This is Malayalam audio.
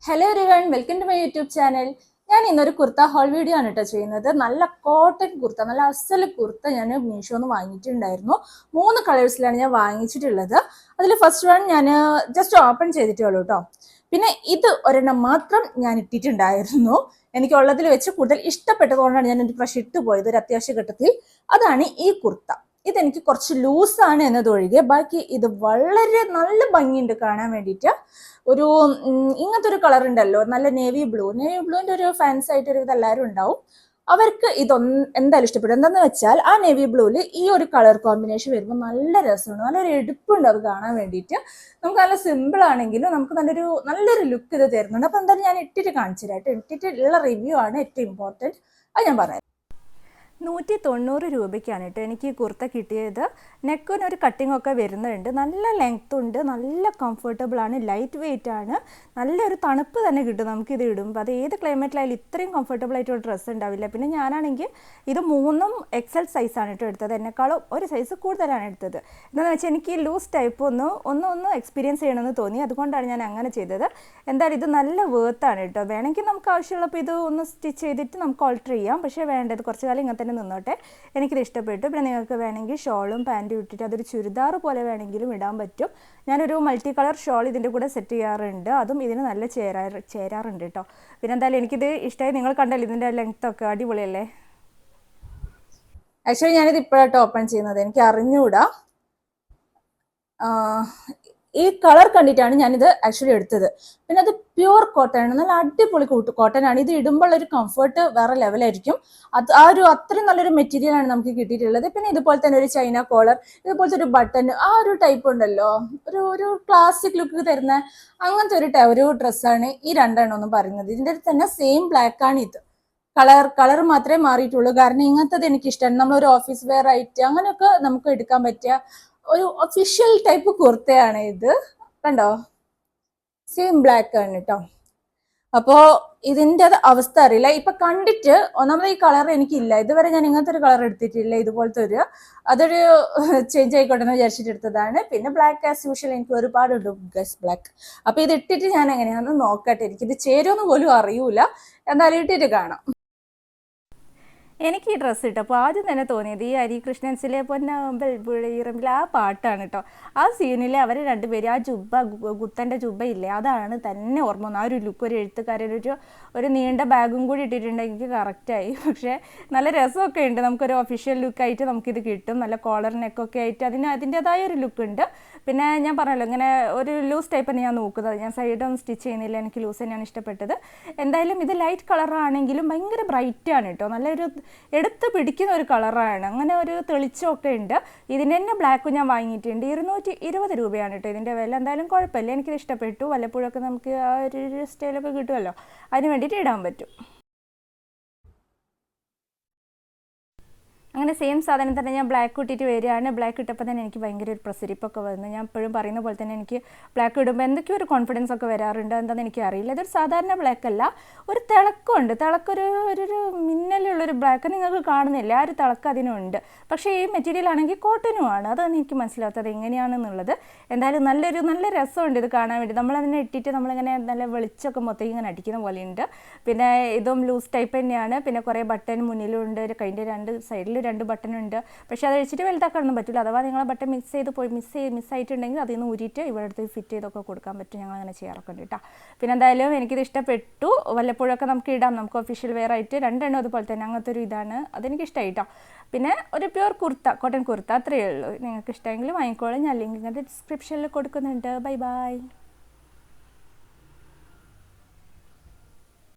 Hello everyone, welcome to my YouTube channel. ഞാൻ ഇന്നൊരു കുർത്ത ഹോൾ വീഡിയോ ആണ് കേട്ടോ ചെയ്യുന്നത്. നല്ല കോട്ടൺ കുർത്ത, നല്ല അസൽ കുർത്ത ഞാൻ മീഷോന്ന് വാങ്ങിയിട്ടുണ്ടായിരുന്നു. 3 കളേഴ്സിലാണ് ഞാൻ വാങ്ങിച്ചിട്ടുള്ളത്. അതിൽ ഫസ്റ്റ് വൺ ഞാൻ ജസ്റ്റ് ഓപ്പൺ ചെയ്തിട്ടേ ഉള്ളൂ കേട്ടോ. പിന്നെ ഇത് ഒരെണ്ണം മാത്രം ഞാൻ ഇട്ടിട്ടുണ്ടായിരുന്നു. എനിക്കുള്ളതിൽ വെച്ച് കൂടുതൽ ഇഷ്ടപ്പെട്ടതുകൊണ്ടാണ് ഞാൻ ഒരു പ്രാവശ്യം ഇട്ടുപോയത് ഒരു അത്യാവശ്യ ഘട്ടത്തിൽ. അതാണ് ഈ കുർത്ത. ഇതെനിക്ക് കുറച്ച് ലൂസാണ് എന്നതൊഴികെ ബാക്കി ഇത് വളരെ നല്ല ഭംഗിയുണ്ട് കാണാൻ വേണ്ടിയിട്ട്. ഒരു ഇങ്ങനത്തെ ഒരു കളർ ഉണ്ടല്ലോ, നല്ല നേവി ബ്ലൂവിന്റെ ഒരു ഫാൻസ് ആയിട്ട് ഒരു ഇതെല്ലാവരും ഉണ്ടാവും. അവർക്ക് എന്തായാലും ഇഷ്ടപ്പെടും. എന്താന്ന് വെച്ചാൽ ആ നേവി ബ്ലൂവിൽ ഈ ഒരു കളർ കോമ്പിനേഷൻ വരുമ്പോൾ നല്ല രസമാണ്, നല്ലൊരു എടുപ്പുണ്ട് അത് കാണാൻ വേണ്ടിയിട്ട്. നമുക്ക് നല്ല സിമ്പിൾ ആണെങ്കിലും നമുക്ക് നല്ലൊരു ലുക്ക് ഇത് തരുന്നുണ്ട്. അപ്പൊ എന്തായാലും ഞാൻ ഇട്ടിട്ട് കാണിച്ചു തരാം. ഇട്ടിട്ടുള്ള റിവ്യൂ ആണ് ഏറ്റവും ഇമ്പോർട്ടൻറ്റ്. അത് ഞാൻ പറയാം. 190 രൂപയ്ക്കാണ് കേട്ടോ എനിക്ക് ഈ കുർത്ത കിട്ടിയത്. നെക്കിനൊരു കട്ടിംഗ് ഒക്കെ വരുന്നുണ്ട്, നല്ല ലെങ്ത് ഉണ്ട്, നല്ല കംഫർട്ടബിൾ ആണ്, ലൈറ്റ് വെയിറ്റ് ആണ്, നല്ലൊരു തണുപ്പ് തന്നെ കിട്ടും നമുക്കിത് ഇടുമ്പോൾ. അത് ഏത് ക്ലൈമറ്റിലായാലും ഇത്രയും കംഫർട്ടബിൾ ആയിട്ടൊരു ഡ്രസ്സ് ഉണ്ടാവില്ല. പിന്നെ ഞാനാണെങ്കിൽ ഇത് 3 XL സൈസാണ് കേട്ടോ എടുത്തത്. എന്നെക്കാളും ഒരു സൈസ് കൂടുതലാണ് എടുത്തത്. എന്താണെന്ന് വെച്ചാൽ എനിക്ക് ഈ ലൂസ് ടൈപ്പ് ഒന്ന് എക്സ്പീരിയൻസ് ചെയ്യണമെന്ന് തോന്നി, അതുകൊണ്ടാണ് ഞാൻ അങ്ങനെ ചെയ്തത്. എന്തായാലും ഇത് നല്ല വേർത്താണ് കേട്ടോ. വേണമെങ്കിൽ നമുക്ക് ആവശ്യമുള്ളപ്പോൾ ഇത് ഒന്ന് സ്റ്റിച്ച് ചെയ്തിട്ട് നമുക്ക് ഓൾട്ടർ ചെയ്യാം. പക്ഷേ വേണ്ടത് കുറച്ച് കാലം ഇങ്ങനെ തന്നെ നിന്നോട്ടെ. എനിക്കിത് ഇഷ്ടപ്പെട്ടു. പിന്നെ നിങ്ങൾക്ക് വേണമെങ്കിൽ ഷോളും പാൻറ്റും ഇട്ടിട്ട് അതൊരു ചുരിദാർ പോലെ വേണമെങ്കിലും ഇടാൻ പറ്റും. ഞാനൊരു മൾട്ടി കളർ ഷോൾ ഇതിൻ്റെ കൂടെ സെറ്റ് ചെയ്യാറുണ്ട്, അതും ഇതിന് നല്ല ചേരാറുണ്ട് കേട്ടോ. പിന്നെ എന്തായാലും എനിക്കിത് ഇഷ്ടമായി. നിങ്ങൾ കണ്ടല്ലോ ഇതിൻ്റെ ലെങ്ത്തൊക്കെ അടിപൊളിയല്ലേ. ആക്ച്വലി ഞാനിത് ഇപ്പോഴാട്ടോ ഓപ്പൺ ചെയ്യുന്നത്, എനിക്ക് അറിഞ്ഞുകൂടാ. ഈ കളർ കണ്ടിട്ടാണ് ഞാനിത് ആക്ച്വലി എടുത്തത്. പിന്നെ അത് പ്യുവർ കോട്ടൺ ആണ്, നല്ല അടിപൊളി കോട്ടൺ ആണ്. ഇത് ഇടുമ്പോൾ ഒരു കംഫർട്ട് വേറെ ലെവലായിരിക്കും. അത്രയും നല്ലൊരു മെറ്റീരിയൽ ആണ് നമുക്ക് കിട്ടിയിട്ടുള്ളത്. പിന്നെ ഇതുപോലെ തന്നെ ഒരു ചൈന കോളർ, ഇതുപോലത്തെ ഒരു ബട്ടൺ, ആ ഒരു ടൈപ്പ് ഉണ്ടല്ലോ, ഒരു ക്ലാസിക് ലുക്ക് തരുന്ന അങ്ങനത്തെ ഒരു ഡ്രസ്സാണ് ഈ 2 എണ്ണം എന്ന് പറയുന്നത്. ഇതിൻ്റെ തന്നെ സെയിം ബ്ലാക്ക് ആണ് ഇത്. കളർ മാത്രമേ മാറിയിട്ടുള്ളൂ. കാരണം ഇങ്ങനത്തത് എനിക്ക് ഇഷ്ടമാണ്. നമ്മളൊരു ഓഫീസ് വെയർ ആയിട്ട് അങ്ങനെയൊക്കെ നമുക്ക് എടുക്കാൻ പറ്റിയ ഒരു ഒഫീഷ്യൽ ടൈപ്പ് കുർത്തയാണ് ഇത്. കണ്ടോ, സെയിം ബ്ലാക്ക് ആണ് കേട്ടോ. അപ്പോ ഇതിൻ്റെ അവസ്ഥ അറിയില്ല. ഇപ്പൊ കണ്ടിട്ട് ഒന്നാമത് ഈ കളർ എനിക്കില്ല, ഇതുവരെ ഞാൻ ഇങ്ങനത്തെ ഒരു കളർ എടുത്തിട്ടില്ല. ഇതുപോലത്തെ അതൊരു ചേഞ്ച് ആയിക്കോട്ടെ എന്ന് വിചാരിച്ചിട്ട് എടുത്തതാണ്. പിന്നെ ബ്ലാക്ക് ആസ് യൂഷ്വൽ എനിക്ക് ഒരുപാട് ഗസ് ബ്ലാക്ക്. അപ്പൊ ഇത് ഇട്ടിട്ട് ഞാൻ എങ്ങനെയാണെന്ന് നോക്കട്ടെ. എനിക്കിത് ചേരുമെന്ന് പോലും അറിയൂല. എന്തായാലും ഇട്ടിട്ട് കാണാം. എനിക്ക് ഈ ഡ്രസ്സ് ഇട്ടപ്പോൾ ആദ്യം തന്നെ തോന്നിയത് ഈ ഹരികൃഷ്ണൻസിലെ പൊന്നാമ്പൽ പുഴയിറമ്പിൽ ആ പാട്ടാണ് കേട്ടോ. ആ സീനിലെ അവർ രണ്ടുപേരും ആ ഗുത്തൻ്റെ ജുബ്ബ ഇല്ലേ, അതാണ് തന്നെ ഓർമ്മ വന്നു. ആ ഒരു ലുക്ക്, ഒരു എഴുത്തുകാരൻ ഒരു നീണ്ട ബാഗും കൂടി ഇട്ടിട്ടുണ്ടെങ്കിൽ എനിക്ക് കറക്റ്റായി. പക്ഷേ നല്ല രസമൊക്കെ ഉണ്ട്. നമുക്കൊരു ഒഫീഷ്യൽ ലുക്കായിട്ട് നമുക്കിത് കിട്ടും. നല്ല കോളർ നെക്കൊക്കെ ആയിട്ട് അതിൻ്റെതായ ഒരു ലുക്ക് ഉണ്ട്. പിന്നെ ഞാൻ പറഞ്ഞല്ലോ ഇങ്ങനെ ഒരു ലൂസ് ടൈപ്പാണ് ഞാൻ നോക്കുന്നത്. ഞാൻ സൈഡൊന്നും സ്റ്റിച്ച് ചെയ്യുന്നില്ല, എനിക്ക് ലൂസ് തന്നെയാണ് ഇഷ്ടപ്പെട്ടത്. എന്തായാലും ഇത് ലൈറ്റ് കളറാണെങ്കിലും ഭയങ്കര ബ്രൈറ്റാണ് കേട്ടോ. നല്ലൊരു എടുത്ത് പിടിക്കുന്ന ഒരു കളറാണ്, അങ്ങനെ ഒരു തെളിച്ചമൊക്കെ ഉണ്ട്. ഇതിൻ്റെ തന്നെ ബ്ലാക്കും ഞാൻ വാങ്ങിയിട്ടുണ്ട്. 220 രൂപയാണ് കേട്ടോ ഇതിൻ്റെ വില. എന്തായാലും കുഴപ്പമില്ല, എനിക്കിത് ഇഷ്ടപ്പെട്ടു. വല്ലപ്പോഴൊക്കെ നമുക്ക് ആ ഒരു സ്റ്റൈലൊക്കെ കിട്ടുമല്ലോ, അതിന് വേണ്ടിയിട്ട് ഇടാൻ പറ്റും. അങ്ങനെ സെയിം സാധനം തന്നെ ഞാൻ ബ്ലാക്ക് ഇട്ടിട്ട് വരികയാണ്. ബ്ലാക്ക് ഇട്ടപ്പോൾ തന്നെ എനിക്ക് ഭയങ്കര ഒരു പ്രസരിപ്പൊക്കെ വന്നു. ഞാൻ എപ്പോഴും പറയുന്ന പോലെ തന്നെ എനിക്ക് ബ്ലാക്ക് ഇടുമ്പോൾ എന്തൊക്കെയോ ഒരു കോൺഫിഡൻസ് ഒക്കെ വരാറുണ്ട്. എന്താണെന്ന് എനിക്ക് അറിയില്ല. ഇതൊരു സാധാരണ ബ്ലാക്ക് അല്ല, ഒരു തിളക്കമുണ്ട്. ഒരു മിന്നലുള്ളൊരു ബ്ലാക്ക് നിങ്ങൾക്ക് കാണുന്നില്ല, ആ ഒരു തിളക്കം അതിനുണ്ട്. പക്ഷേ ഈ മെറ്റീരിയൽ ആണെങ്കിൽ കോട്ടനുമാണ്. അതാണ് എനിക്ക് മനസ്സിലാത്തത് എങ്ങനെയാണെന്നുള്ളത്. എന്തായാലും നല്ല രസമുണ്ട് ഇത് കാണാൻ വേണ്ടി. നമ്മളതിനെ ഇട്ടിട്ട് നമ്മളിങ്ങനെ നല്ല വെളിച്ചമൊക്കെ മൊത്തം ഇങ്ങനെ അടിക്കുന്ന പോലെയുണ്ട്. പിന്നെ ഇതും ലൂസ് ടൈപ്പ് തന്നെയാണ്. പിന്നെ കുറേ ബട്ടൺ മുന്നിലും ഉണ്ട്, കൈൻ്റെ 2 സൈഡിൽ 2 ബട്ടൺ ഉണ്ട്. പക്ഷേ അത് അഴിച്ചിട്ട് വലുതാക്കാനൊന്നും പറ്റില്ല. അഥവാ നിങ്ങൾ ബട്ടൺ മിസ്സായിട്ടുണ്ടെങ്കിൽ അതിൽ നിന്ന് ഊരിയിട്ട് ഇവിടെ അടുത്ത് ഫിറ്റ് ചെയ്തൊക്കെ കൊടുക്കാൻ പറ്റും. ഞങ്ങൾ അങ്ങനെ ചെയ്യാറൊക്കെ ഉണ്ട് കേട്ടോ. പിന്നെ എന്തായാലും എനിക്കിത് ഇഷ്ടപ്പെട്ടു. വല്ലപ്പോഴൊക്കെ നമുക്ക് ഇടാം, നമുക്ക് ഒഫീഷ്യൽ വെയർ ആയിട്ട്. 2 എണ്ണം അതുപോലെ തന്നെ അങ്ങനത്തെ ഒരു ഇതാണ്. അതെനിക്കിഷ്ടമായി കേട്ടോ. പിന്നെ ഒരു പ്യുവർ കുർത്ത, കോട്ടൺ കുർത്ത, അത്രയേ ഉള്ളൂ. നിങ്ങൾക്ക് ഇഷ്ടമെങ്കിൽ വാങ്ങിക്കോളൂ. ഞാൻ ലിങ്ക് ഡിസ്ക്രിപ്ഷനിൽ കൊടുക്കുന്നുണ്ട്. ബൈ.